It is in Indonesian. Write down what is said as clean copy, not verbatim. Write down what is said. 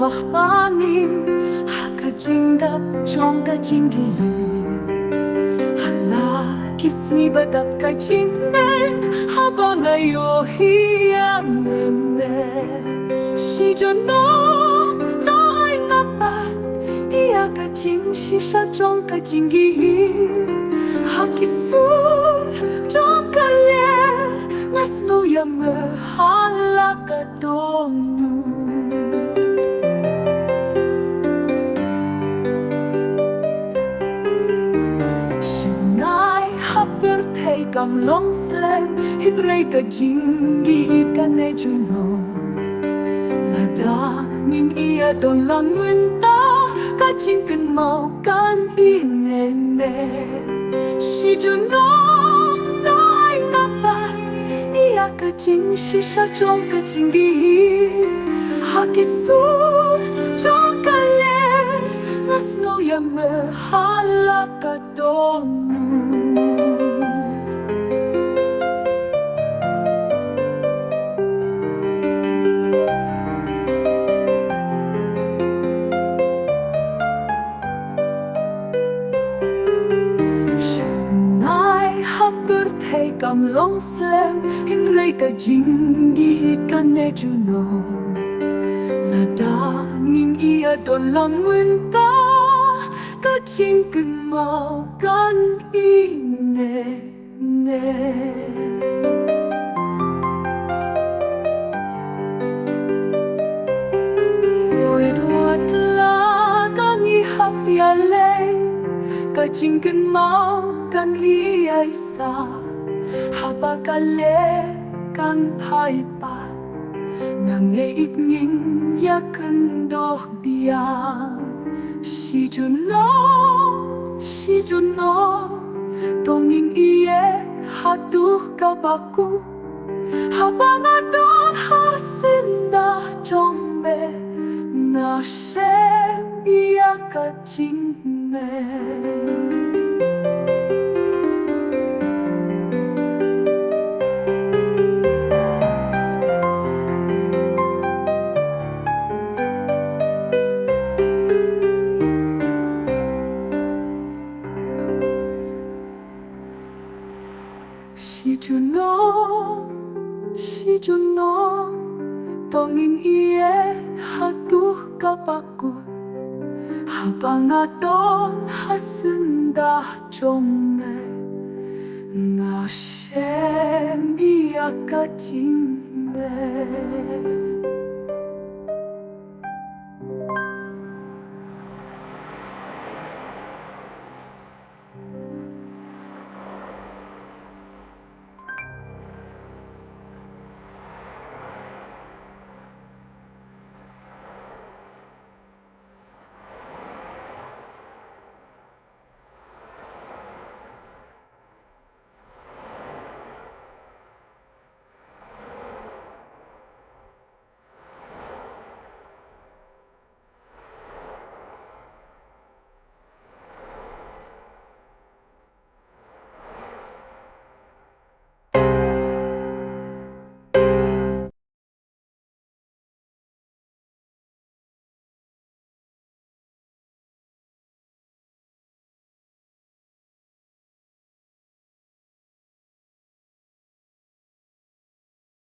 hangin hakajingdap jong kajinggihin hala kisni badap kajingnen habang ayo hiyamene si jono tay ngapat iya kajing sisa jong kajinggihin hakisur jong kalye nasno ya mehala kadonu Shinai haber thei kam long slem hinrei ka jingi ka ne juno lada nin ia don lan winta ka jingken mau kan inene si juno dai ngapa ia ka jing sisa jong ka jingi hakisur jong kale nasno ya mehala kadonu Shinai haber thei kam long slem hinrei ka jingi ka ne juno lada ning ia don lan winta ka jingken mau kan ine ne oi duat la kan i happy aleng ka jingken mau kan ia isa haba kale kan pai pa nangeit ngin ya kendoh biang si juno tongin iye haduh kabaku habang adon hasindah jombe nasem iya kajingme Si Juno, tongin iye haduh kapaku habang adon hasendah jombe ngasem iya kajingme